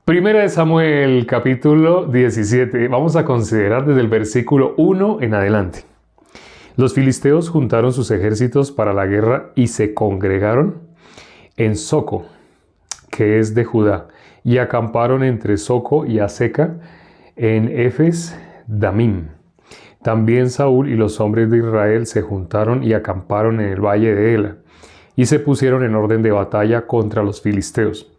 Primera de Samuel, capítulo 17. Vamos a considerar desde el versículo 1 en adelante. Los filisteos juntaron sus ejércitos para la guerra y se congregaron en Soco, que es de Judá, y acamparon entre Soco y Azeca en Efes Damim. También Saúl y los hombres de Israel se juntaron y acamparon en el valle de Ela, y se pusieron en orden de batalla contra los filisteos.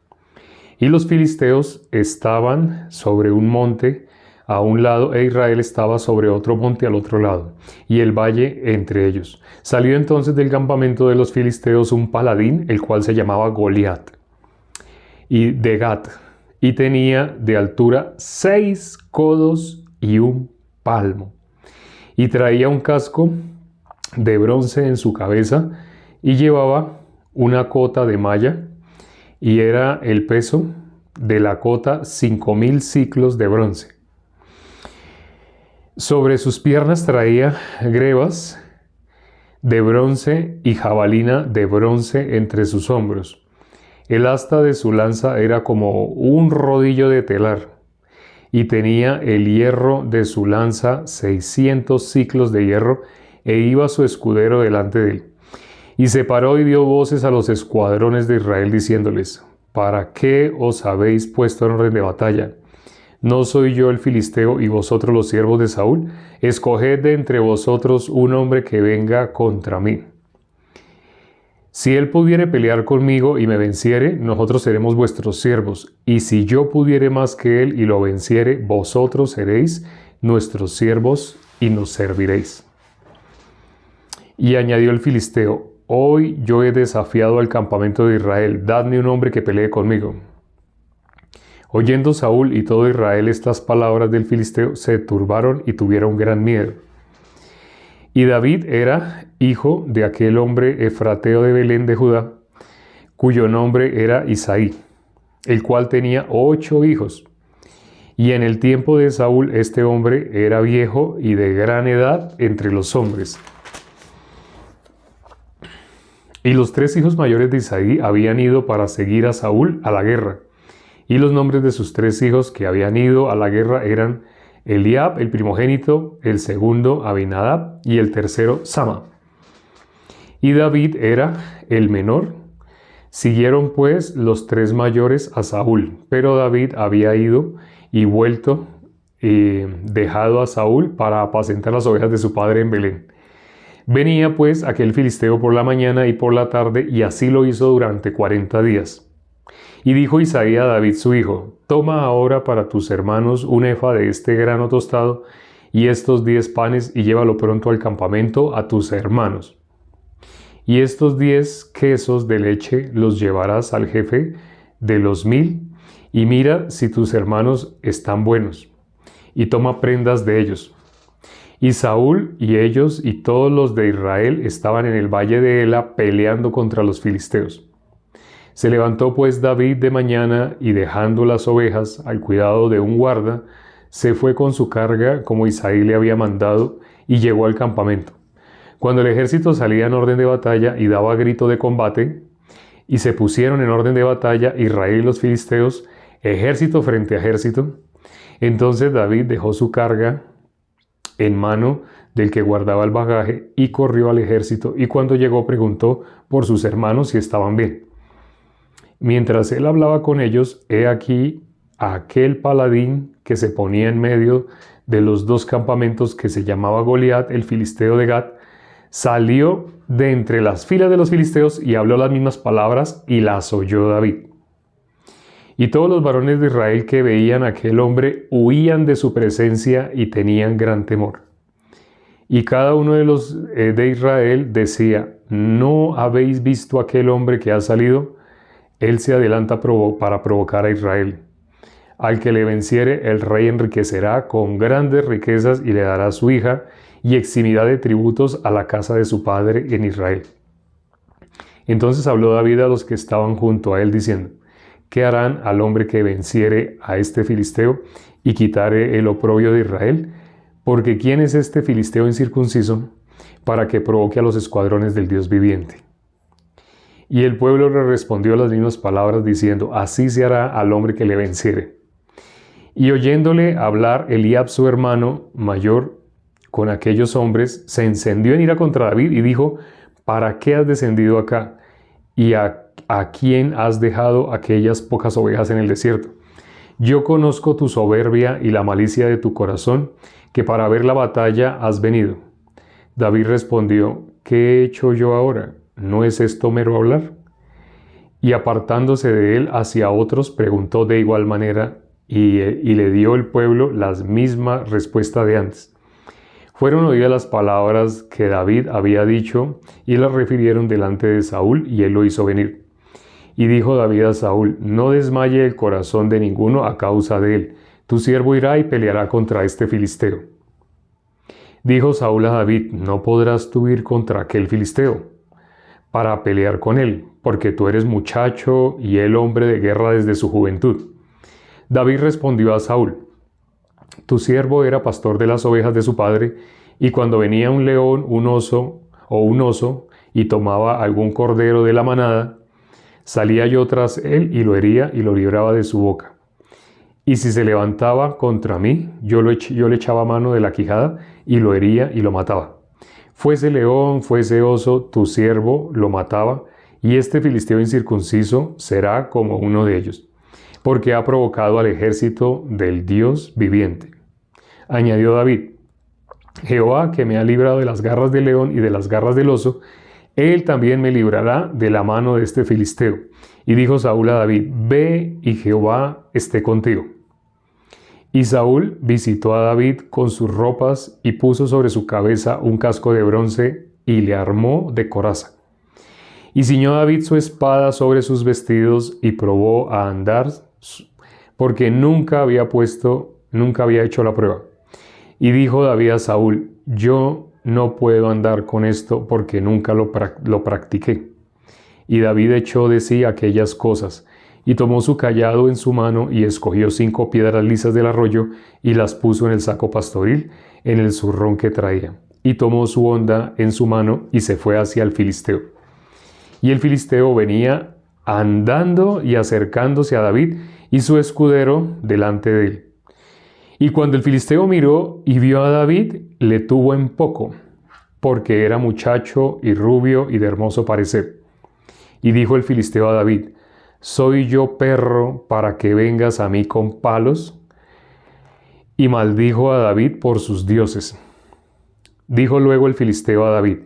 Y los filisteos estaban sobre un monte a un lado, e Israel estaba sobre otro monte al otro lado, y el valle entre ellos. Salió entonces del campamento de los filisteos un paladín, el cual se llamaba Goliat, y de Gat, y tenía de altura 6 codos y un palmo, y traía un casco de bronce en su cabeza, y llevaba una cota de malla, y era el peso de la cota 5000 siclos de bronce. Sobre sus piernas traía grebas de bronce y jabalina de bronce entre sus hombros. El asta de su lanza era como un rodillo de telar, y tenía el hierro de su lanza 600 siclos de hierro, e iba su escudero delante de él. Y se paró y dio voces a los escuadrones de Israel, diciéndoles: ¿Para qué os habéis puesto en orden de batalla? ¿No soy yo el filisteo y vosotros los siervos de Saúl? Escoged de entre vosotros un hombre que venga contra mí. Si él pudiere pelear conmigo y me venciere, nosotros seremos vuestros siervos. Y si yo pudiere más que él y lo venciere, vosotros seréis nuestros siervos y nos serviréis. Y añadió el filisteo: Hoy yo he desafiado al campamento de Israel, dadme un hombre que pelee conmigo. Oyendo Saúl y todo Israel estas palabras del filisteo, se turbaron y tuvieron gran miedo. Y David era hijo de aquel hombre efrateo de Belén de Judá, cuyo nombre era Isaí, el cual tenía 8 hijos. Y en el tiempo de Saúl este hombre era viejo y de gran edad entre los hombres. Y los 3 hijos mayores de Isaí habían ido para seguir a Saúl a la guerra. Y los nombres de sus 3 hijos que habían ido a la guerra eran Eliab, el primogénito, el segundo Abinadab y el tercero Sama. Y David era el menor. Siguieron pues los 3 mayores a Saúl, pero David había ido y vuelto dejado a Saúl para apacentar las ovejas de su padre en Belén. Venía pues aquel filisteo por la mañana y por la tarde, y así lo hizo durante 40 días. Y dijo Isaí a David su hijo: Toma ahora para tus hermanos un efa de este grano tostado y estos 10 panes, y llévalo pronto al campamento a tus hermanos. Y estos 10 quesos de leche los llevarás al jefe de los 1000, y mira si tus hermanos están buenos, y toma prendas de ellos. Y Saúl y ellos y todos los de Israel estaban en el valle de Ela peleando contra los filisteos. Se levantó pues David de mañana, y dejando las ovejas al cuidado de un guarda, se fue con su carga como Isaí le había mandado, y llegó al campamento. Cuando el ejército salía en orden de batalla y daba grito de combate, y se pusieron en orden de batalla Israel y los filisteos, ejército frente a ejército, entonces David dejó su carga en mano del que guardaba el bagaje y corrió al ejército, y cuando llegó preguntó por sus hermanos si estaban bien. Mientras él hablaba con ellos, he aquí aquel paladín que se ponía en medio de los 2 campamentos, que se llamaba Goliat, el filisteo de Gat, salió de entre las filas de los filisteos y habló las mismas palabras, y las oyó David. Y todos los varones de Israel que veían a aquel hombre huían de su presencia y tenían gran temor. Y cada uno de los de Israel decía: ¿No habéis visto aquel hombre que ha salido? Él se adelanta para provocar a Israel. Al que le venciere, el rey enriquecerá con grandes riquezas y le dará su hija y eximidad de tributos a la casa de su padre en Israel. Entonces habló David a los que estaban junto a él, diciendo: ¿Qué harán al hombre que venciere a este filisteo y quitare el oprobio de Israel? Porque ¿quién es este filisteo incircunciso para que provoque a los escuadrones del Dios viviente? Y el pueblo le respondió las mismas palabras, diciendo: así se hará al hombre que le venciere. Y oyéndole hablar Eliab su hermano mayor con aquellos hombres, se encendió en ira contra David y dijo: ¿para qué has descendido acá? ¿Y a quién has dejado aquellas pocas ovejas en el desierto? Yo conozco tu soberbia y la malicia de tu corazón, que para ver la batalla has venido. David respondió: ¿qué he hecho yo ahora? ¿No es esto mero hablar? Y apartándose de él hacia otros, preguntó de igual manera, y le dio el pueblo la misma respuesta de antes. Fueron oídas las palabras que David había dicho, y las refirieron delante de Saúl, y él lo hizo venir. Y dijo David a Saúl: no desmaye el corazón de ninguno a causa de él. Tu siervo irá y peleará contra este filisteo. Dijo Saúl a David: no podrás tú ir contra aquel filisteo para pelear con él, porque tú eres muchacho y él hombre de guerra desde su juventud. David respondió a Saúl: tu siervo era pastor de las ovejas de su padre, y cuando venía un león, un oso, y tomaba algún cordero de la manada, salía yo tras él y lo hería y lo libraba de su boca. Y si se levantaba contra mí, yo le echaba mano de la quijada y lo hería y lo mataba. Fuese león, fuese oso, tu siervo lo mataba, y este filisteo incircunciso será como uno de ellos, porque ha provocado al ejército del Dios viviente. Añadió David: Jehová, que me ha librado de las garras del león y de las garras del oso, él también me librará de la mano de este filisteo. Y dijo Saúl a David: ve y Jehová esté contigo. Y Saúl visitó a David con sus ropas y puso sobre su cabeza un casco de bronce y le armó de coraza. Y ciñó David su espada sobre sus vestidos y probó a andar, porque nunca había hecho la prueba. Y dijo David a Saúl: yo no puedo andar con esto porque nunca lo practiqué. Y David echó de sí aquellas cosas, y tomó su cayado en su mano, y escogió 5 piedras lisas del arroyo, y las puso en el saco pastoril, en el zurrón que traía. Y tomó su honda en su mano, y se fue hacia el filisteo. Y el filisteo venía andando y acercándose a David, y su escudero delante de él. Y cuando el filisteo miró y vio a David, le tuvo en poco, porque era muchacho y rubio y de hermoso parecer. Y dijo el filisteo a David: ¿soy yo perro para que vengas a mí con palos? Y maldijo a David por sus dioses. Dijo luego el filisteo a David: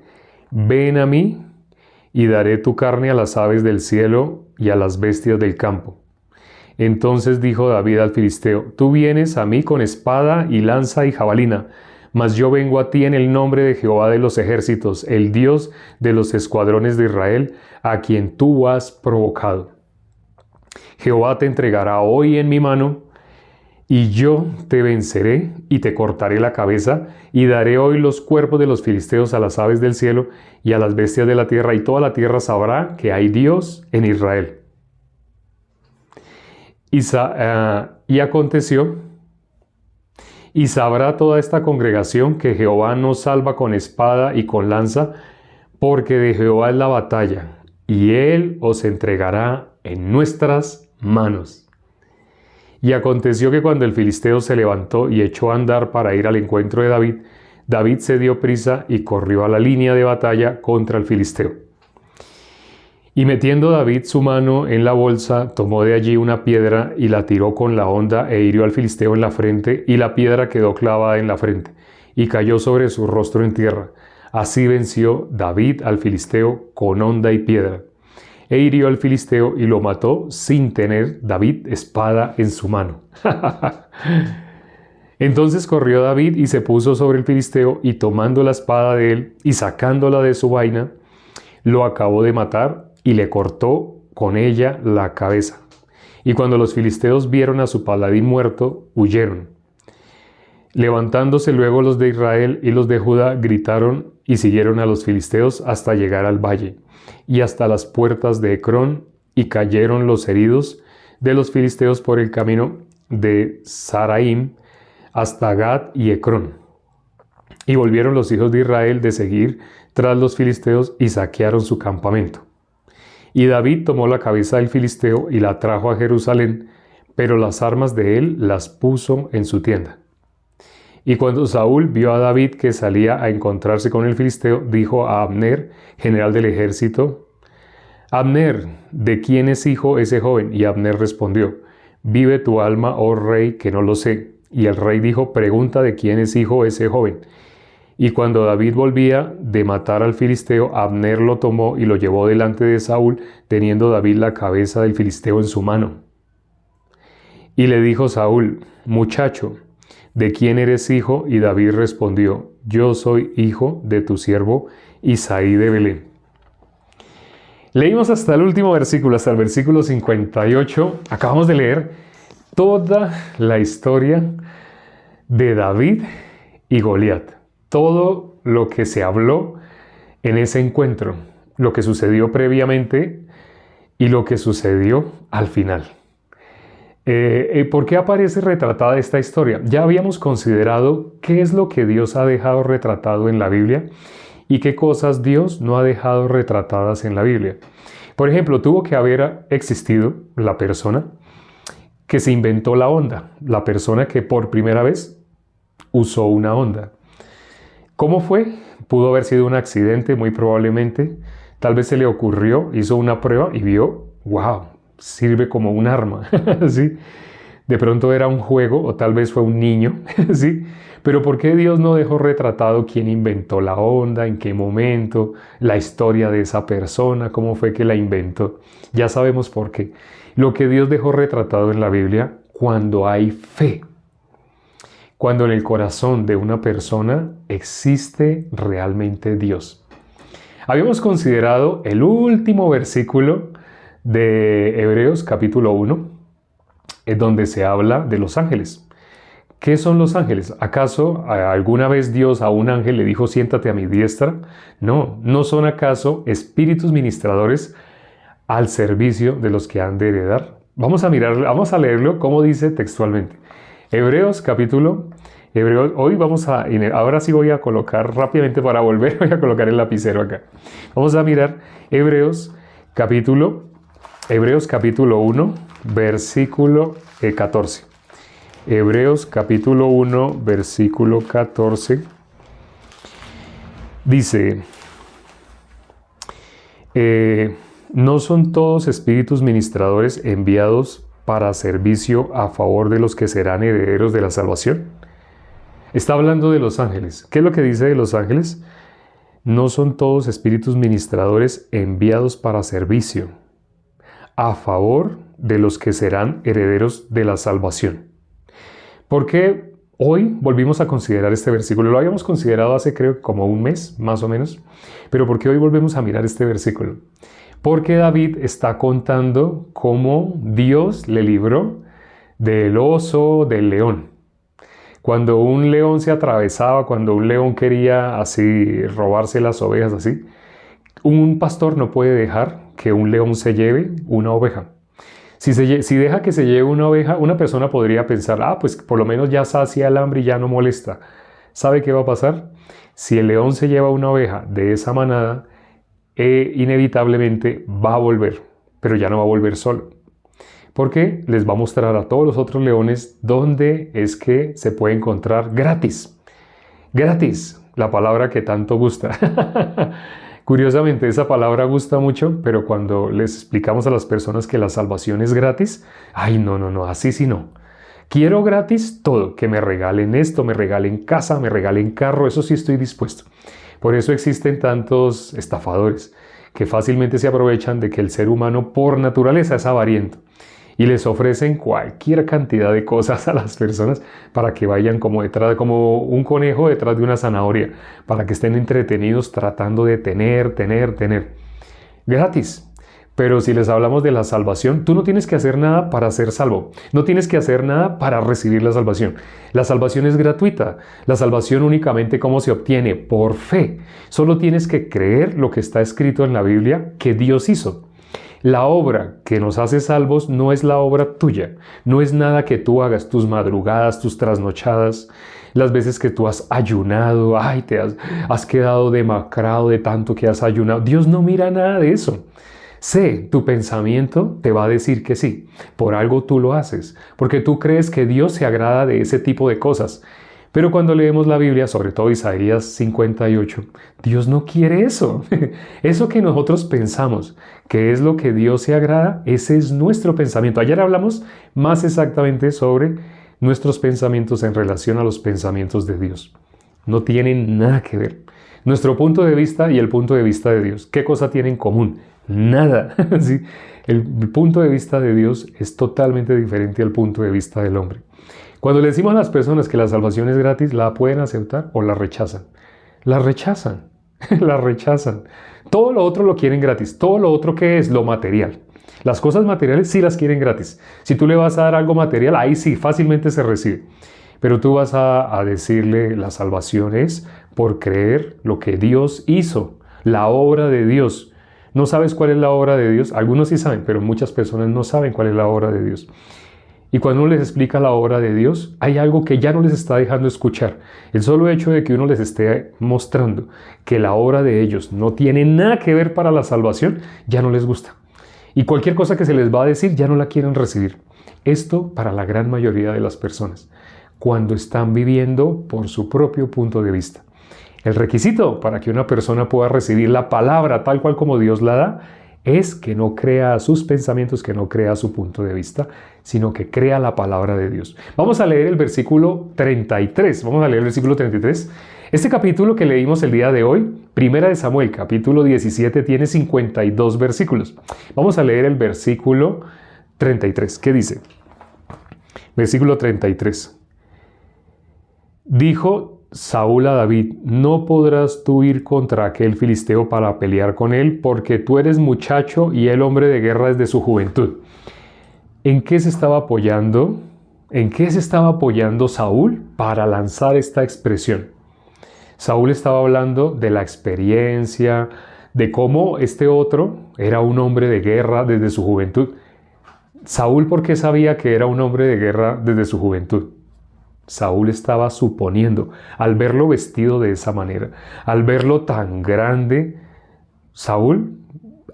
ven a mí y daré tu carne a las aves del cielo y a las bestias del campo. Entonces dijo David al filisteo: tú vienes a mí con espada y lanza y jabalina, mas yo vengo a ti en el nombre de Jehová de los ejércitos, el Dios de los escuadrones de Israel, a quien tú has provocado. Jehová te entregará hoy en mi mano, y yo te venceré y te cortaré la cabeza, y daré hoy los cuerpos de los filisteos a las aves del cielo y a las bestias de la tierra, y toda la tierra sabrá que hay Dios en Israel. Y aconteció, y sabrá toda esta congregación que Jehová nos salva con espada y con lanza, porque de Jehová es la batalla, y él os entregará en nuestras manos. Y aconteció que cuando el filisteo se levantó y echó a andar para ir al encuentro de David, David se dio prisa y corrió a la línea de batalla contra el filisteo. Y metiendo David su mano en la bolsa, tomó de allí una piedra y la tiró con la honda e hirió al filisteo en la frente, y la piedra quedó clavada en la frente, y cayó sobre su rostro en tierra. Así venció David al filisteo con honda y piedra. E hirió al filisteo y lo mató sin tener David espada en su mano. Entonces corrió David y se puso sobre el filisteo, y tomando la espada de él y sacándola de su vaina, lo acabó de matar y le cortó con ella la cabeza. Y cuando los filisteos vieron a su paladín muerto, huyeron. Levantándose luego los de Israel y los de Judá, gritaron y siguieron a los filisteos hasta llegar al valle y hasta las puertas de Ecrón, y cayeron los heridos de los filisteos por el camino de Saraim hasta Gad y Ecrón. Y volvieron los hijos de Israel de seguir tras los filisteos y saquearon su campamento. Y David tomó la cabeza del filisteo y la trajo a Jerusalén, pero las armas de él las puso en su tienda. Y cuando Saúl vio a David que salía a encontrarse con el filisteo, dijo a Abner, general del ejército: Abner, ¿de quién es hijo ese joven? Y Abner respondió: Vive tu alma, oh rey, que no lo sé. Y el rey dijo: Pregunta de quién es hijo ese joven. Y cuando David volvía de matar al filisteo, Abner lo tomó y lo llevó delante de Saúl, teniendo David la cabeza del filisteo en su mano. Y le dijo Saúl: Muchacho, ¿de quién eres hijo? Y David respondió: Yo soy hijo de tu siervo Isaí de Belén. Leímos hasta el último versículo, hasta el versículo 58. Acabamos de leer toda la historia de David y Goliat. Todo lo que se habló en ese encuentro, lo que sucedió previamente y lo que sucedió al final. ¿Por qué aparece retratada esta historia? Ya habíamos considerado qué es lo que Dios ha dejado retratado en la Biblia y qué cosas Dios no ha dejado retratadas en la Biblia. Por ejemplo, tuvo que haber existido la persona que se inventó la onda, la persona que por primera vez usó una onda. ¿Cómo fue? Pudo haber sido un accidente, muy probablemente. Tal vez se le ocurrió, hizo una prueba y vio, wow, sirve como un arma, ¿sí? De pronto era un juego o tal vez fue un niño, ¿sí? Pero ¿por qué Dios no dejó retratado quién inventó la onda, en qué momento, la historia de esa persona, cómo fue que la inventó? Ya sabemos por qué. Lo que Dios dejó retratado en la Biblia, cuando hay fe. Cuando en el corazón de una persona existe realmente Dios. Habíamos considerado el último versículo de Hebreos capítulo 1, en donde se habla de los ángeles. ¿Qué son los ángeles? ¿Acaso alguna vez Dios a un ángel le dijo: siéntate a mi diestra? No, ¿no son acaso espíritus ministradores al servicio de los que han de heredar? Vamos a leerlo como dice textualmente. Hebreos capítulo, hoy ahora sí voy a colocar rápidamente para volver, voy a colocar el lapicero acá. Vamos a mirar Hebreos capítulo 1, versículo 14. Hebreos capítulo 1, versículo 14. Dice: ¿no son todos espíritus ministradores enviados para servicio a favor de los que serán herederos de la salvación? Está hablando de los ángeles. ¿Qué es lo que dice de los ángeles? No son todos espíritus ministradores enviados para servicio a favor de los que serán herederos de la salvación. ¿Por qué hoy volvimos a considerar este versículo? Lo habíamos considerado hace creo como un mes, más o menos. Pero ¿por qué hoy volvemos a mirar este versículo? Porque David está contando cómo Dios le libró del oso, del león. Cuando un león se atravesaba, cuando un león quería así robarse las ovejas así, un pastor no puede dejar que un león se lleve una oveja. Si deja que se lleve una oveja, una persona podría pensar: pues por lo menos ya sacia el hambre y ya no molesta. ¿Sabe qué va a pasar? Si el león se lleva una oveja de esa manada, inevitablemente va a volver, pero ya no va a volver solo. Porque les va a mostrar a todos los otros leones dónde es que se puede encontrar gratis. Gratis, la palabra que tanto gusta. Curiosamente, esa palabra gusta mucho, pero cuando les explicamos a las personas que la salvación es gratis, ¡ay, no, así sí no! Quiero gratis todo, que me regalen esto, me regalen casa, me regalen carro, eso sí estoy dispuesto. Por eso existen tantos estafadores que fácilmente se aprovechan de que el ser humano por naturaleza es avariento y les ofrecen cualquier cantidad de cosas a las personas para que vayan como un conejo detrás de una zanahoria, para que estén entretenidos tratando de tener. Gratis. Pero si les hablamos de la salvación, tú no tienes que hacer nada para ser salvo. No tienes que hacer nada para recibir la salvación. La salvación es gratuita. La salvación únicamente, ¿cómo se obtiene? Por fe. Solo tienes que creer lo que está escrito en la Biblia que Dios hizo. La obra que nos hace salvos no es la obra tuya. No es nada que tú hagas, tus madrugadas, tus trasnochadas, las veces que tú has ayunado, te has quedado demacrado de tanto que has ayunado. Dios no mira nada de eso. Sé, tu pensamiento te va a decir que sí. Por algo tú lo haces, porque tú crees que Dios se agrada de ese tipo de cosas. Pero cuando leemos la Biblia, sobre todo Isaías 58, Dios no quiere eso. Eso que nosotros pensamos, que es lo que Dios se agrada, ese es nuestro pensamiento. Ayer hablamos más exactamente sobre nuestros pensamientos en relación a los pensamientos de Dios. No tienen nada que ver. Nuestro punto de vista y el punto de vista de Dios, ¿qué cosa tienen en común? Nada. ¿Sí? El punto de vista de Dios es totalmente diferente al punto de vista del hombre. Cuando le decimos a las personas que la salvación es gratis, ¿la pueden aceptar o la rechazan? La rechazan, la rechazan. Todo lo otro lo quieren gratis. Todo lo otro que es lo material. Las cosas materiales sí las quieren gratis. Si tú le vas a dar algo material, ahí sí, fácilmente se recibe. Pero tú vas a decirle la salvación es por creer lo que Dios hizo, la obra de Dios. ¿No sabes cuál es la obra de Dios? Algunos sí saben, pero muchas personas no saben cuál es la obra de Dios. Y cuando uno les explica la obra de Dios, hay algo que ya no les está dejando escuchar. El solo hecho de que uno les esté mostrando que la obra de ellos no tiene nada que ver para la salvación, ya no les gusta. Y cualquier cosa que se les va a decir, ya no la quieren recibir. Esto para la gran mayoría de las personas, cuando están viviendo por su propio punto de vista. El requisito para que una persona pueda recibir la palabra tal cual como Dios la da, es que no crea sus pensamientos, que no crea su punto de vista, sino que crea la palabra de Dios. Vamos a leer el versículo 33. Vamos a leer el versículo 33. Este capítulo que leímos el día de hoy, Primera de Samuel, capítulo 17, tiene 52 versículos. Vamos a leer el versículo 33. ¿Qué dice? Versículo 33. Dijo Saúl a David: no podrás tú ir contra aquel filisteo para pelear con él, porque tú eres muchacho y él hombre de guerra desde su juventud. ¿En qué se estaba apoyando? ¿En qué se estaba apoyando Saúl para lanzar esta expresión? Saúl estaba hablando de la experiencia, de cómo este otro era un hombre de guerra desde su juventud. Saúl, ¿por qué sabía que era un hombre de guerra desde su juventud? Saúl estaba suponiendo, al verlo vestido de esa manera, al verlo tan grande, Saúl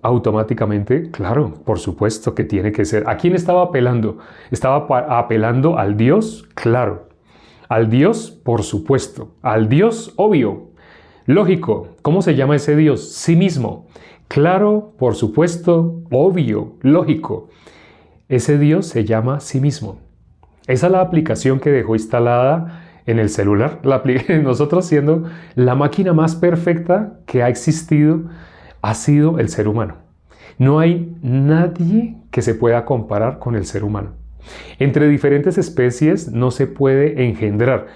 automáticamente, claro, por supuesto que tiene que ser. ¿A quién estaba apelando? Estaba apelando al Dios, claro. Al Dios, por supuesto. Al Dios, obvio. Lógico. ¿Cómo se llama ese Dios? Sí mismo. Claro, por supuesto, obvio, lógico. Ese Dios se llama sí mismo. Esa es la aplicación que dejó instalada en el celular. Nosotros, siendo la máquina más perfecta que ha existido, ha sido el ser humano. No hay nadie que se pueda comparar con el ser humano. Entre diferentes especies no se puede engendrar.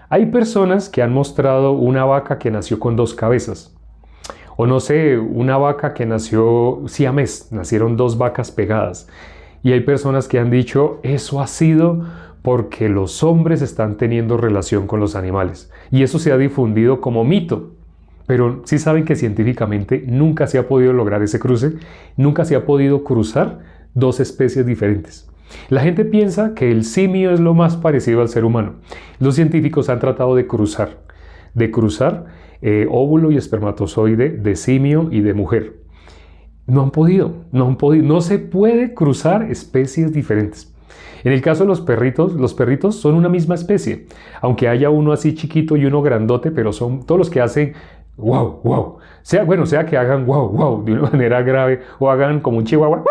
Hay personas que han mostrado una vaca que nació con 2 cabezas. O no sé, una vaca que nació siamés, nacieron 2 vacas pegadas. Y hay personas que han dicho, eso ha sido porque los hombres están teniendo relación con los animales. Y eso se ha difundido como mito. Pero sí saben que científicamente nunca se ha podido lograr ese cruce, nunca se ha podido cruzar 2 especies diferentes. La gente piensa que el simio es lo más parecido al ser humano. Los científicos han tratado de cruzar óvulo y espermatozoide de simio y de mujer. No han podido. No se puede cruzar especies diferentes. En el caso de los perritos son una misma especie. Aunque haya uno así chiquito y uno grandote, pero son todos los que hacen wow, wow. Sea que hagan wow, wow de una manera grave o hagan como un chihuahua, wow,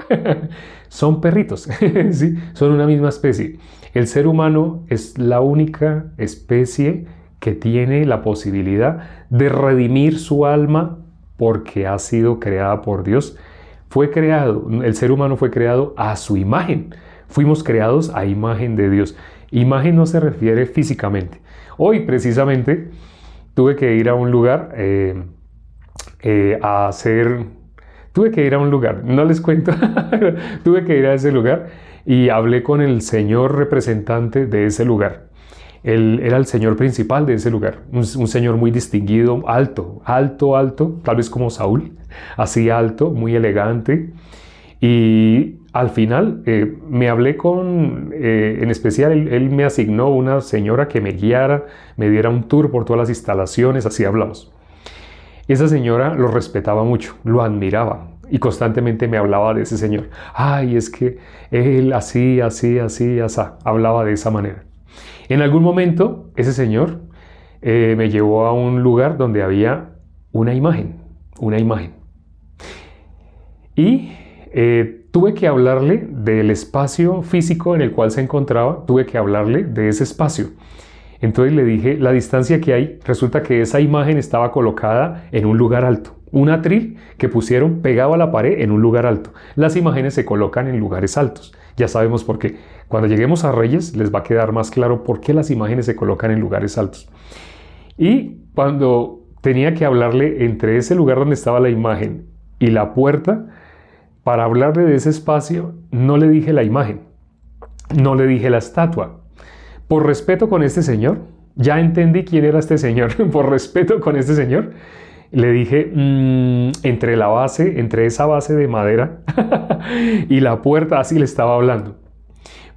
wow, wow, wow. Son perritos, ¿sí? Son una misma especie. El ser humano es la única especie que tiene la posibilidad de redimir su alma porque ha sido creada por Dios. El ser humano fue creado a su imagen. Fuimos creados a imagen de Dios. Imagen no se refiere físicamente. Hoy precisamente tuve que ir a un lugar no les cuento, tuve que ir a ese lugar y hablé con el señor representante de ese lugar. Él era el señor principal de ese lugar, un señor muy distinguido, alto, tal vez como Saúl, así alto, muy elegante. Y al final me hablé en especial, él me asignó una señora que me guiara, me diera un tour por todas las instalaciones, así hablamos. Esa señora lo respetaba mucho, lo admiraba. Y constantemente me hablaba de ese señor. Ay, es que él así, así, así, así. Hablaba de esa manera. En algún momento, ese señor me llevó a un lugar donde había una imagen. Una imagen. Y tuve que hablarle del espacio físico en el cual se encontraba. Tuve que hablarle de ese espacio. Entonces le dije la distancia que hay. Resulta que esa imagen estaba colocada en un lugar alto. Un atril que pusieron pegado a la pared en un lugar alto. Las imágenes se colocan en lugares altos. Ya sabemos por qué. Cuando lleguemos a Reyes les va a quedar más claro por qué las imágenes se colocan en lugares altos. Y cuando tenía que hablarle entre ese lugar donde estaba la imagen y la puerta, para hablarle de ese espacio, no le dije la imagen, no le dije la estatua. Por respeto con este señor, ya entendí quién era este señor, por respeto con este señor, le dije, entre esa base de madera y la puerta, así le estaba hablando.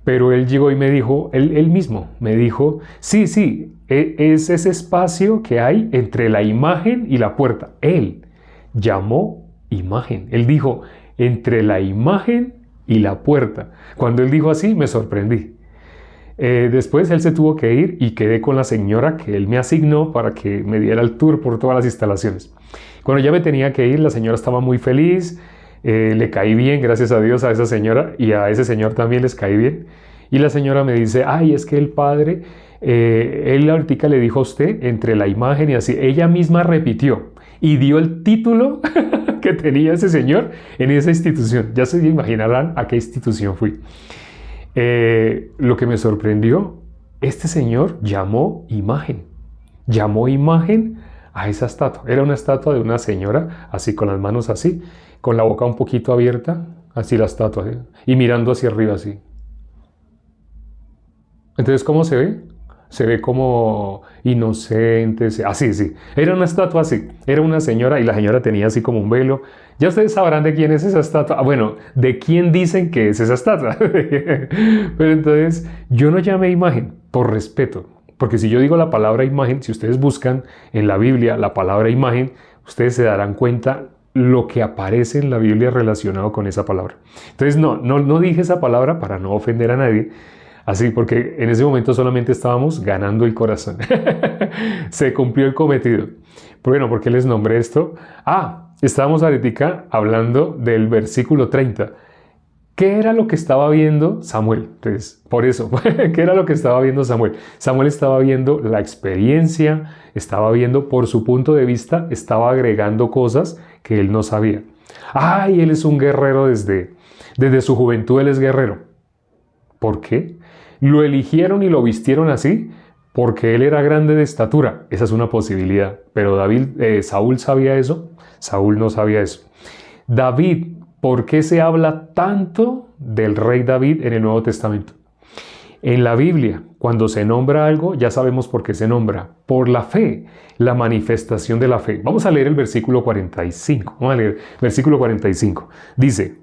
Pero él llegó y me dijo, él mismo, me dijo, sí, es ese espacio que hay entre la imagen y la puerta. Él llamó imagen. Él dijo, entre la imagen y la puerta. Cuando él dijo así, me sorprendí. Después él se tuvo que ir y quedé con la señora que él me asignó para que me diera el tour por todas las instalaciones. Cuando ya me tenía que ir, la señora estaba muy feliz, le caí bien, gracias a Dios, a esa señora, y a ese señor también les caí bien. Y la señora me dice, ay, es que el padre, él ahorita le dijo a usted entre la imagen y así. Ella misma repitió y dio el título que tenía ese señor en esa institución. Ya se imaginarán a qué institución fui. Lo que me sorprendió, este señor llamó imagen a esa estatua. Era una estatua de una señora, así con las manos así, con la boca un poquito abierta, así la estatua, ¿sí? Y mirando hacia arriba así. Entonces, ¿cómo se ve? Se ve como inocente, así, sí. Era una estatua así, era una señora y la señora tenía así como un velo. Ya ustedes sabrán de quién es esa estatua. Bueno, de quién dicen que es esa estatua. Pero entonces, yo no llamé imagen por respeto. Porque si yo digo la palabra imagen, si ustedes buscan en la Biblia la palabra imagen, ustedes se darán cuenta lo que aparece en la Biblia relacionado con esa palabra. Entonces, no dije esa palabra para no ofender a nadie. Así, porque en ese momento solamente estábamos ganando el corazón. Se cumplió el cometido. Bueno, ¿por qué les nombré esto? Estábamos ahorita hablando del versículo 30. ¿Qué era lo que estaba viendo Samuel? Entonces, por eso, ¿qué era lo que estaba viendo Samuel? Samuel estaba viendo la experiencia, estaba viendo por su punto de vista, estaba agregando cosas que él no sabía. Él es un guerrero desde su juventud, él es guerrero. ¿Por qué? Lo eligieron y lo vistieron así porque él era grande de estatura. Esa es una posibilidad. Pero Saúl sabía eso. Saúl no sabía eso. David, ¿por qué se habla tanto del rey David en el Nuevo Testamento? En la Biblia, cuando se nombra algo, ya sabemos por qué se nombra. Por la fe, la manifestación de la fe. Vamos a leer el versículo 45. Vamos a leer versículo 45. Dice: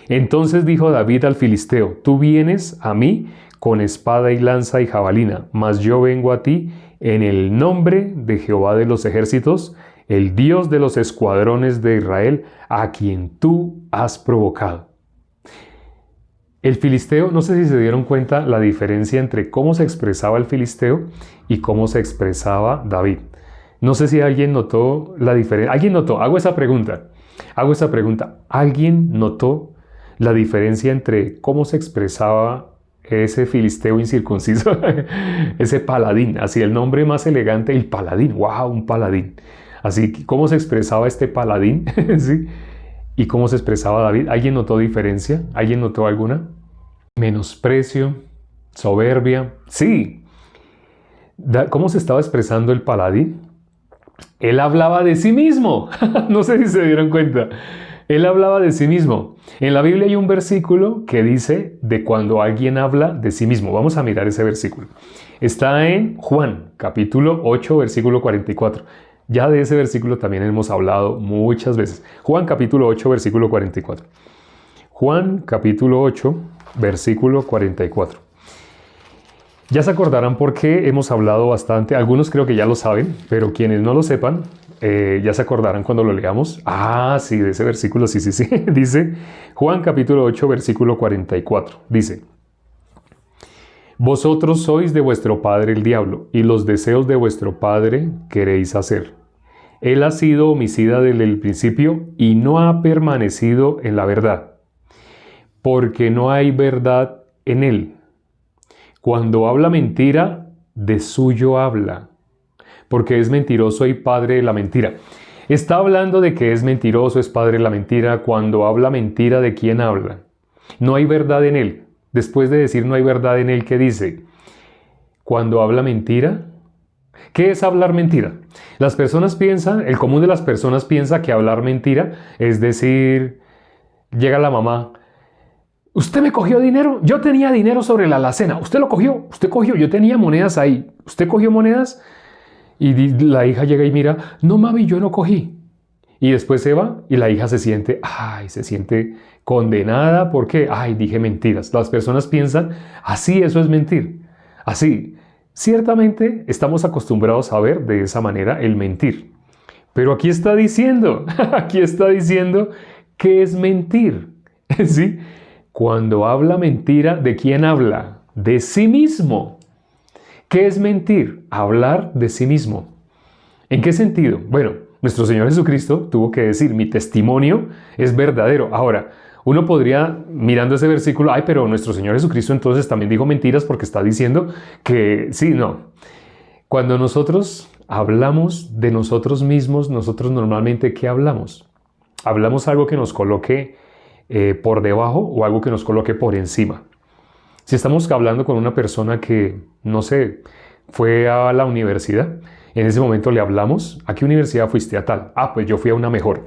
entonces dijo David al filisteo: tú vienes a mí con espada y lanza y jabalina, mas yo vengo a ti en el nombre de Jehová de los ejércitos, el Dios de los escuadrones de Israel, a quien tú has provocado. El filisteo, no sé si se dieron cuenta la diferencia entre cómo se expresaba el filisteo y cómo se expresaba David. No sé si alguien notó la diferencia. ¿Alguien notó? Hago esa pregunta. ¿Alguien notó la diferencia entre cómo se expresaba ese filisteo incircunciso? Ese paladín, así el nombre más elegante, el paladín. ¡Wow! Un paladín. Así, ¿cómo se expresaba este paladín? ¿Sí? ¿Y cómo se expresaba David? ¿Alguien notó diferencia? ¿Alguien notó alguna? Menosprecio, soberbia. Sí. ¿Cómo se estaba expresando el paladín? Él hablaba de sí mismo. No sé si se dieron cuenta. Él hablaba de sí mismo. En la Biblia hay un versículo que dice de cuando alguien habla de sí mismo. Vamos a mirar ese versículo. Está en Juan, capítulo 8, versículo 44. Ya de ese versículo también hemos hablado muchas veces. Juan, capítulo 8, versículo 44. Juan, capítulo 8, versículo 44. Ya se acordarán por qué hemos hablado bastante. Algunos creo que ya lo saben, pero quienes no lo sepan, ya se acordarán cuando lo leamos. Ah, sí, de ese versículo, sí. Dice Juan capítulo 8, versículo 44. Dice: vosotros sois de vuestro padre el diablo, y los deseos de vuestro padre queréis hacer. Él ha sido homicida desde el principio y no ha permanecido en la verdad, porque no hay verdad en él. Cuando habla mentira, de suyo habla, porque es mentiroso y padre de la mentira. Está hablando de que es mentiroso, es padre de la mentira. Cuando habla mentira, ¿de quién habla? No hay verdad en él. Después de decir no hay verdad en él, ¿qué dice? Cuando habla mentira. ¿Qué es hablar mentira? Las personas piensan, el común de las personas piensa que hablar mentira es decir, llega la mamá: usted me cogió dinero, yo tenía dinero sobre la alacena, usted lo cogió, usted cogió, yo tenía monedas ahí, usted cogió monedas. Y la hija llega y mira: no mami, yo no cogí. Y después se va y la hija se siente condenada porque, dije mentiras. Las personas piensan, así eso es mentir. Así, ciertamente estamos acostumbrados a ver de esa manera el mentir. Pero aquí está diciendo que es mentir. ¿Sí? Cuando habla mentira, ¿de quién habla? De sí mismo. ¿Qué es mentir? Hablar de sí mismo. ¿En qué sentido? Bueno, nuestro Señor Jesucristo tuvo que decir: mi testimonio es verdadero. Ahora, uno podría, mirando ese versículo, pero nuestro Señor Jesucristo entonces también dijo mentiras porque está diciendo que sí, no. Cuando nosotros hablamos de nosotros mismos, nosotros normalmente, ¿qué hablamos? Hablamos algo que nos coloque por debajo o algo que nos coloque por encima. Si estamos hablando con una persona que, no sé, fue a la universidad, en ese momento le hablamos: ¿a qué universidad fuiste? A tal. Pues yo fui a una mejor.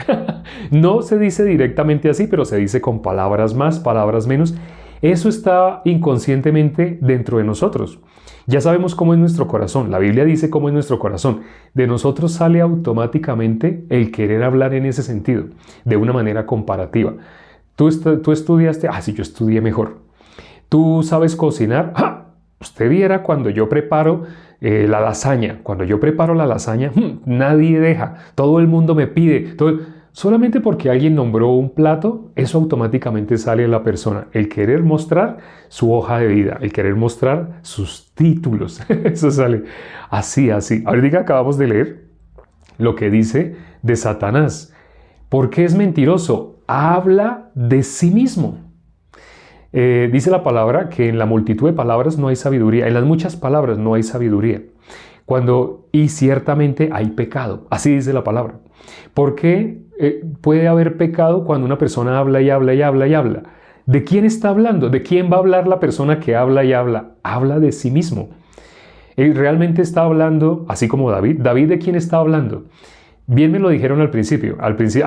No se dice directamente así, pero se dice con palabras más, palabras menos. Eso está inconscientemente dentro de nosotros. Ya sabemos cómo es nuestro corazón. La Biblia dice cómo es nuestro corazón. De nosotros sale automáticamente el querer hablar en ese sentido, de una manera comparativa. Tú estudiaste, sí, yo estudié mejor. ¿Tú sabes cocinar? Usted viera cuando yo preparo la lasaña. Cuando yo preparo la lasaña, nadie deja. Todo el mundo me pide. Solamente porque alguien nombró un plato, eso automáticamente sale de la persona. El querer mostrar su hoja de vida, el querer mostrar sus títulos. Eso sale así. Ahorita acabamos de leer lo que dice de Satanás. ¿Por qué es mentiroso? Habla de sí mismo. Dice la palabra que en la multitud de palabras no hay sabiduría, en las muchas palabras no hay sabiduría. Y ciertamente hay pecado, así dice la palabra. ¿Por qué puede haber pecado cuando una persona habla y habla y habla y habla? ¿De quién está hablando? ¿De quién va a hablar la persona que habla y habla? Habla de sí mismo. Él realmente está hablando, así como David. ¿David de quién está hablando? Bien me lo dijeron al principio. Antes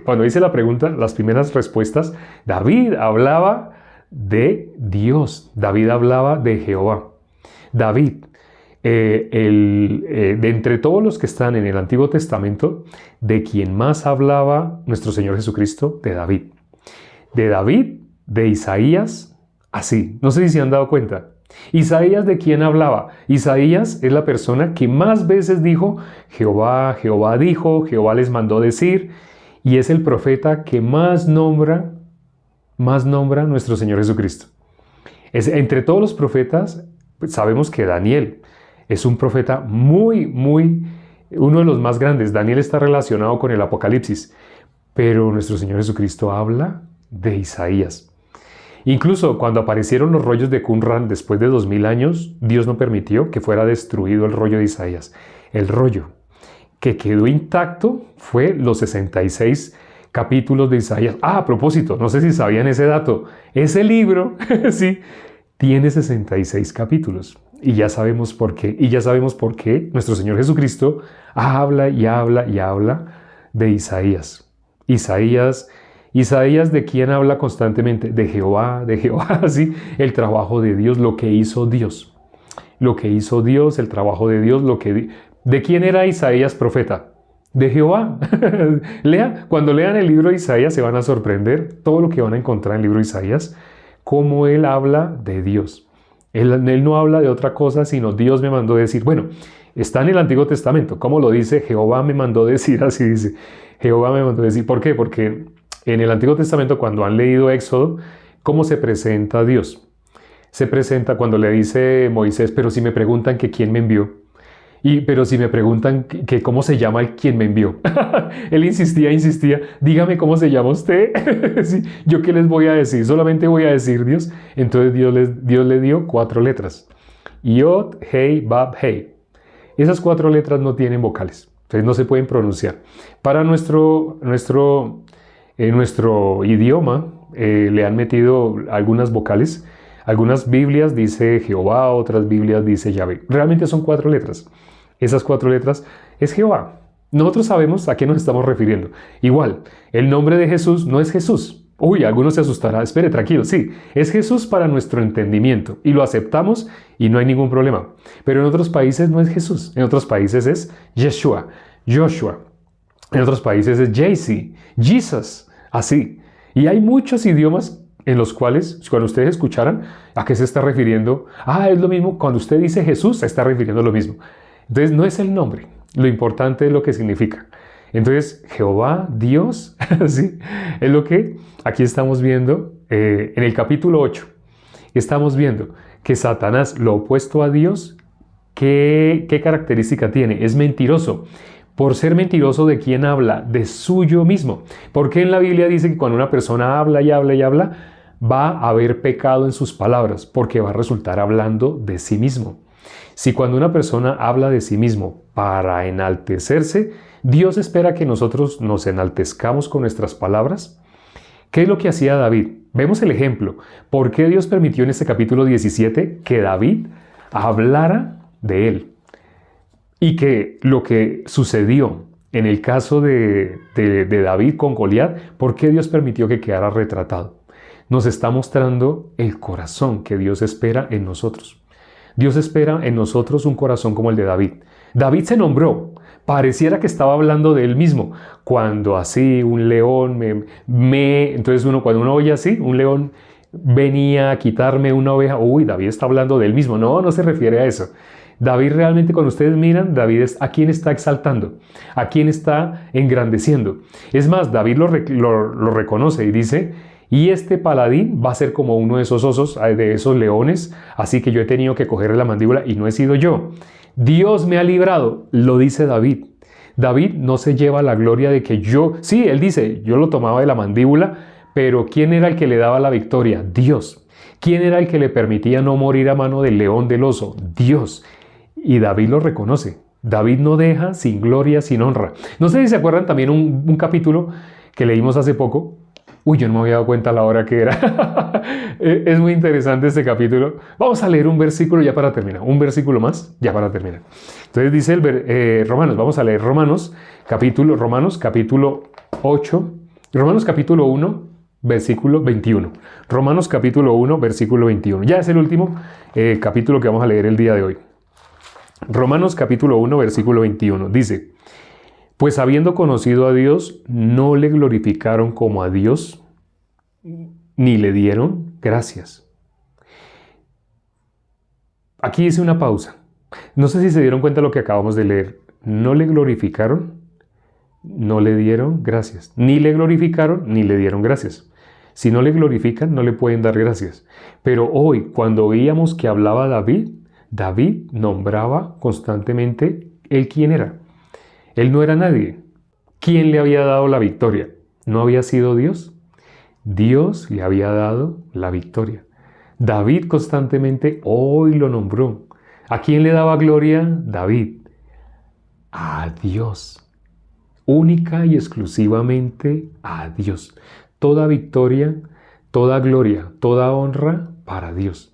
cuando hice la pregunta, las primeras respuestas, David hablaba de Dios. David hablaba de Jehová. David, de entre todos los que están en el Antiguo Testamento, de quien más hablaba nuestro Señor Jesucristo, de David. De David, de Isaías, así. No sé si se han dado cuenta. Isaías, ¿de quién hablaba? Isaías es la persona que más veces dijo: Jehová dijo, Jehová les mandó decir, y es el profeta que más nombra nuestro Señor Jesucristo. Entre todos los profetas, sabemos que Daniel es un profeta uno de los más grandes. Daniel está relacionado con el Apocalipsis, pero nuestro Señor Jesucristo habla de Isaías. Incluso cuando aparecieron los rollos de Qumran después de 2000 años, Dios no permitió que fuera destruido el rollo de Isaías. El rollo que quedó intacto fue los 66 capítulos de Isaías. A propósito, no sé si sabían ese dato. Ese libro, sí, tiene 66 capítulos. Y ya sabemos por qué. Y ya sabemos por qué nuestro Señor Jesucristo habla y habla y habla de Isaías. Isaías, ¿de quién habla constantemente? De Jehová, ¿sí? El trabajo de Dios, lo que hizo Dios. Lo que hizo Dios, el trabajo de Dios, ¿De quién era Isaías profeta? De Jehová. Cuando lean el libro de Isaías se van a sorprender todo lo que van a encontrar en el libro de Isaías, cómo él habla de Dios. Él no habla de otra cosa, sino Dios me mandó decir. Bueno, está en el Antiguo Testamento. ¿Cómo lo dice? Jehová me mandó decir, así dice. Jehová me mandó decir. ¿Por qué? Porque en el Antiguo Testamento, cuando han leído Éxodo, ¿cómo se presenta Dios? Se presenta cuando le dice Moisés, pero si me preguntan que quién me envió. Pero si me preguntan que cómo se llama el quien me envió. Él insistía, dígame cómo se llama usted. Sí, ¿yo qué les voy a decir? Solamente voy a decir Dios. Entonces Dios le dio 4 letras. Yod, Hei, Bab, Hei. Esas 4 letras no tienen vocales. Entonces no se pueden pronunciar. Para nuestro idioma le han metido algunas vocales. Algunas Biblias dice Jehová, otras Biblias dice Yahvé. Realmente son 4 letras. Esas 4 letras es Jehová. Nosotros sabemos a qué nos estamos refiriendo. Igual, el nombre de Jesús no es Jesús. Uy, algunos se asustará. Espere, tranquilo. Sí, es Jesús para nuestro entendimiento. Y lo aceptamos y no hay ningún problema. Pero en otros países no es Jesús. En otros países es Yeshua, Joshua. En otros países es JC, Jesus. Así. Y hay muchos idiomas en los cuales, cuando ustedes escucharan, ¿a qué se está refiriendo? Es lo mismo. Cuando usted dice Jesús, se está refiriendo a lo mismo. Entonces, no es el nombre. Lo importante es lo que significa. Entonces, Jehová, Dios, ¿sí? Es lo que aquí estamos viendo en el capítulo 8. Estamos viendo que Satanás, lo opuesto a Dios, ¿qué característica tiene? Es mentiroso. Por ser mentiroso, ¿de quién habla? De suyo mismo. Porque en la Biblia dice que cuando una persona habla y habla y habla, va a haber pecado en sus palabras, porque va a resultar hablando de sí mismo. Si cuando una persona habla de sí mismo para enaltecerse, Dios espera que nosotros nos enaltezcamos con nuestras palabras. ¿Qué es lo que hacía David? Vemos el ejemplo. ¿Por qué Dios permitió en este capítulo 17 que David hablara de él? Y que lo que sucedió en el caso de David con Goliat, ¿por qué Dios permitió que quedara retratado? Nos está mostrando el corazón que Dios espera en nosotros. Dios espera en nosotros un corazón como el de David. David se nombró. Pareciera que estaba hablando de él mismo. Cuando así un león entonces cuando uno oye así, un león venía a quitarme una oveja. Uy, David está hablando de él mismo. No se refiere a eso. David realmente, cuando ustedes miran, David es a quién está exaltando, a quién está engrandeciendo. Es más, David lo reconoce y dice, y este paladín va a ser como uno de esos osos, de esos leones, así que yo he tenido que cogerle la mandíbula y no he sido yo. Dios me ha librado, lo dice David. David no se lleva la gloria de que sí, él dice, yo lo tomaba de la mandíbula, pero ¿quién era el que le daba la victoria? Dios. ¿Quién era el que le permitía no morir a mano del león, del oso? Dios. Y David lo reconoce. David no deja sin gloria, sin honra. No sé si se acuerdan también un capítulo que leímos hace poco. Uy, yo no me había dado cuenta a la hora que era. Es muy interesante este capítulo. Vamos a leer un versículo ya para terminar. Un versículo más ya para terminar. Entonces dice Romanos. Vamos a leer Romanos capítulo 8. Romanos capítulo 1, versículo 21. Romanos capítulo 1, versículo 21. Ya es el último capítulo que vamos a leer el día de hoy. Romanos capítulo 1, versículo 21. Dice, pues habiendo conocido a Dios, no le glorificaron como a Dios, ni le dieron gracias. Aquí hice una pausa. No sé si se dieron cuenta de lo que acabamos de leer. No le glorificaron, no le dieron gracias. Ni le glorificaron, ni le dieron gracias. Si no le glorifican, no le pueden dar gracias. Pero hoy, cuando veíamos que hablaba David nombraba constantemente él quién era. Él no era nadie. ¿Quién le había dado la victoria? ¿No había sido Dios? Dios le había dado la victoria. David constantemente hoy lo nombró. ¿A quién le daba gloria? David. A Dios. Única y exclusivamente a Dios. Toda victoria, toda gloria, toda honra para Dios.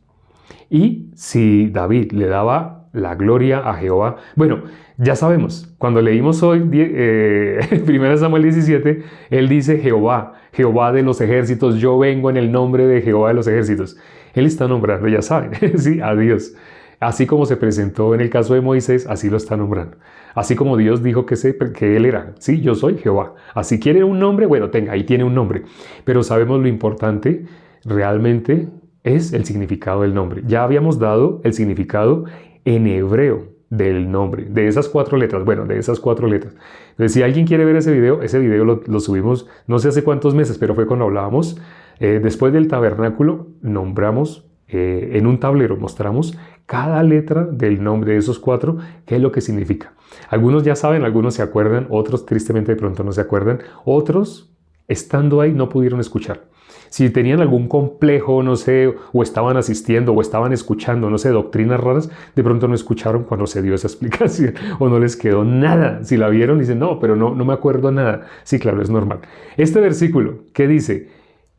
Y si David le daba la gloria a Jehová, bueno, ya sabemos, cuando leímos hoy 1 Samuel 17, él dice Jehová, Jehová de los ejércitos, yo vengo en el nombre de Jehová de los ejércitos. Él está nombrando, ya saben, sí, a Dios. Así como se presentó en el caso de Moisés, así lo está nombrando. Así como Dios dijo que él era, sí, yo soy Jehová. Así quiere un nombre, bueno, ahí tiene un nombre. Pero sabemos lo importante realmente es el significado del nombre. Ya habíamos dado el significado en hebreo del nombre, de esas 4 letras. Bueno, de esas 4 letras. Entonces, si alguien quiere ver ese video lo subimos no sé hace cuántos meses, pero fue cuando hablábamos. Después del tabernáculo, nombramos en un tablero, mostramos cada letra del nombre de esos 4, qué es lo que significa. Algunos ya saben, algunos se acuerdan, otros tristemente de pronto no se acuerdan, otros estando ahí no pudieron escuchar. Si tenían algún complejo, no sé, o estaban asistiendo o estaban escuchando, no sé, doctrinas raras, de pronto no escucharon cuando se dio esa explicación o no les quedó nada. Si la vieron, dicen, no, pero no me acuerdo nada. Sí, claro, es normal. Este versículo, ¿qué dice?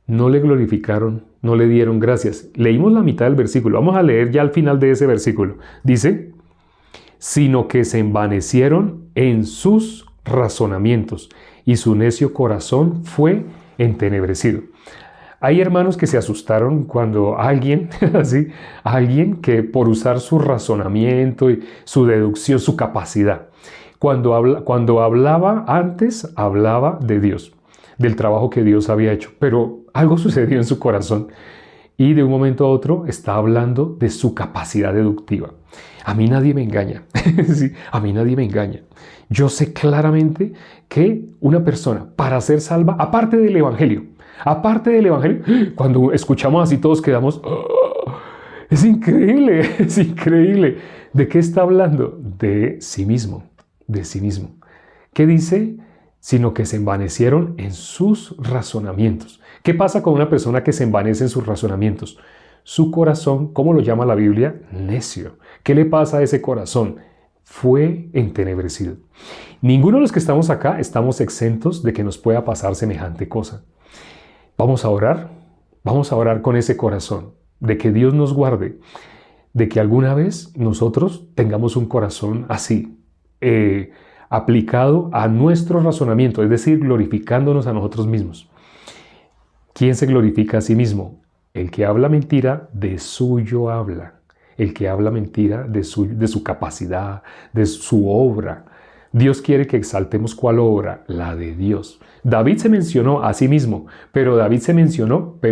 No le glorificaron, no le dieron gracias. Leímos la mitad del versículo. Vamos a leer ya al final de ese versículo. Dice, sino que se envanecieron en sus razonamientos y su necio corazón fue entenebrecido. Hay hermanos que se asustaron cuando alguien que por usar su razonamiento y su deducción, su capacidad, cuando hablaba antes, hablaba de Dios, del trabajo que Dios había hecho, pero algo sucedió en su corazón y de un momento a otro está hablando de su capacidad deductiva. A mí nadie me engaña, sí, a mí nadie me engaña. Yo sé claramente que una persona para ser salva, aparte del Evangelio, cuando escuchamos así todos quedamos, ¡oh! Es increíble, es increíble. ¿De qué está hablando? De sí mismo, de sí mismo. ¿Qué dice? Sino que se envanecieron en sus razonamientos. ¿Qué pasa con una persona que se envanece en sus razonamientos? Su corazón, ¿cómo lo llama la Biblia? Necio. ¿Qué le pasa a ese corazón? Fue entenebrecido. Ninguno de los que estamos acá estamos exentos de que nos pueda pasar semejante cosa. Vamos a orar con ese corazón, de que Dios nos guarde, de que alguna vez nosotros tengamos un corazón así, aplicado a nuestro razonamiento, es decir, glorificándonos a nosotros mismos. ¿Quién se glorifica a sí mismo? El que habla mentira, de suyo habla. El que habla mentira de su capacidad, de su obra. Dios quiere que exaltemos ¿cuál obra? La de Dios. David se mencionó a sí mismo, pero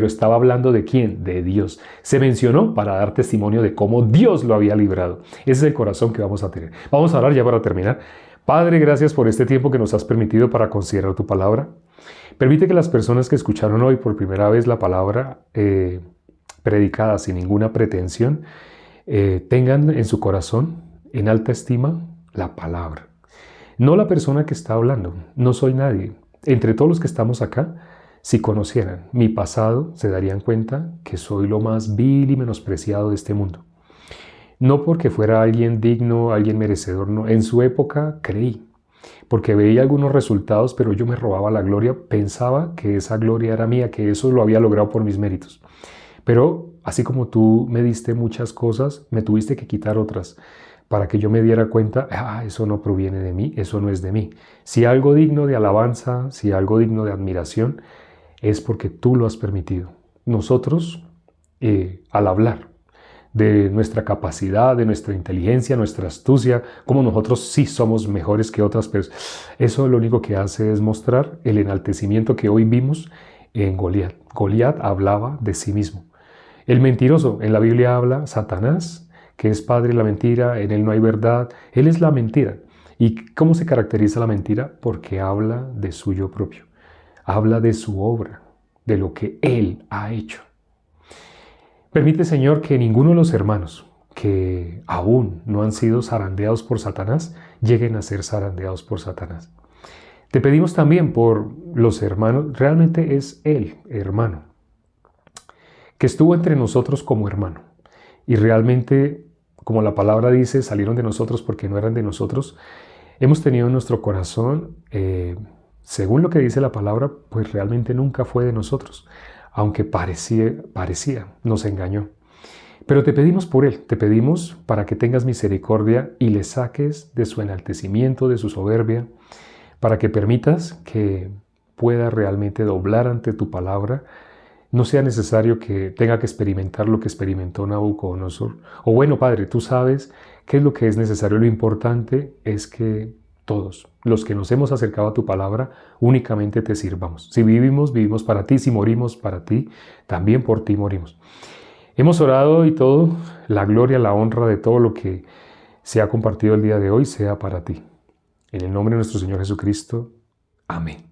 estaba hablando ¿de quién? De Dios. Se mencionó para dar testimonio de cómo Dios lo había librado. Ese es el corazón que vamos a tener. Vamos a orar ya para terminar. Padre, gracias por este tiempo que nos has permitido para considerar tu palabra. Permite que las personas que escucharon hoy por primera vez la palabra predicada sin ninguna pretensión, tengan en su corazón, en alta estima, la palabra. No la persona que está hablando, no soy nadie. Entre todos los que estamos acá, si conocieran mi pasado, se darían cuenta que soy lo más vil y menospreciado de este mundo. No porque fuera alguien digno, alguien merecedor, no. En su época creí, porque veía algunos resultados, pero yo me robaba la gloria, pensaba que esa gloria era mía, que eso lo había logrado por mis méritos. Pero así como tú me diste muchas cosas, me tuviste que quitar otras para que yo me diera cuenta, eso no proviene de mí, eso no es de mí. Si algo digno de alabanza, si algo digno de admiración, es porque tú lo has permitido. Nosotros, al hablar de nuestra capacidad, de nuestra inteligencia, nuestra astucia, como nosotros sí somos mejores que otras personas, eso lo único que hace es mostrar el enaltecimiento que hoy vimos en Goliat. Goliat hablaba de sí mismo. El mentiroso, en la Biblia habla Satanás, que es padre de la mentira, en él no hay verdad, él es la mentira. ¿Y cómo se caracteriza la mentira? Porque habla de suyo propio, habla de su obra, de lo que él ha hecho. Permite, Señor, que ninguno de los hermanos que aún no han sido zarandeados por Satanás, lleguen a ser zarandeados por Satanás. Te pedimos también por los hermanos, realmente es el hermano, que estuvo entre nosotros como hermano, y realmente, como la palabra dice, salieron de nosotros porque no eran de nosotros. Hemos tenido en nuestro corazón, según lo que dice la palabra, pues realmente nunca fue de nosotros, aunque parecía, nos engañó. Pero te pedimos por él, te pedimos para que tengas misericordia y le saques de su enaltecimiento, de su soberbia, para que permitas que pueda realmente doblar ante tu palabra. No sea necesario que tenga que experimentar lo que experimentó Nabucodonosor. O bueno, Padre, tú sabes qué es lo que es necesario. Lo importante es que todos los que nos hemos acercado a tu palabra únicamente te sirvamos. Si vivimos, vivimos para ti. Si morimos para ti, también por ti morimos. Hemos orado y todo, la gloria, la honra de todo lo que se ha compartido el día de hoy sea para ti. En el nombre de nuestro Señor Jesucristo. Amén.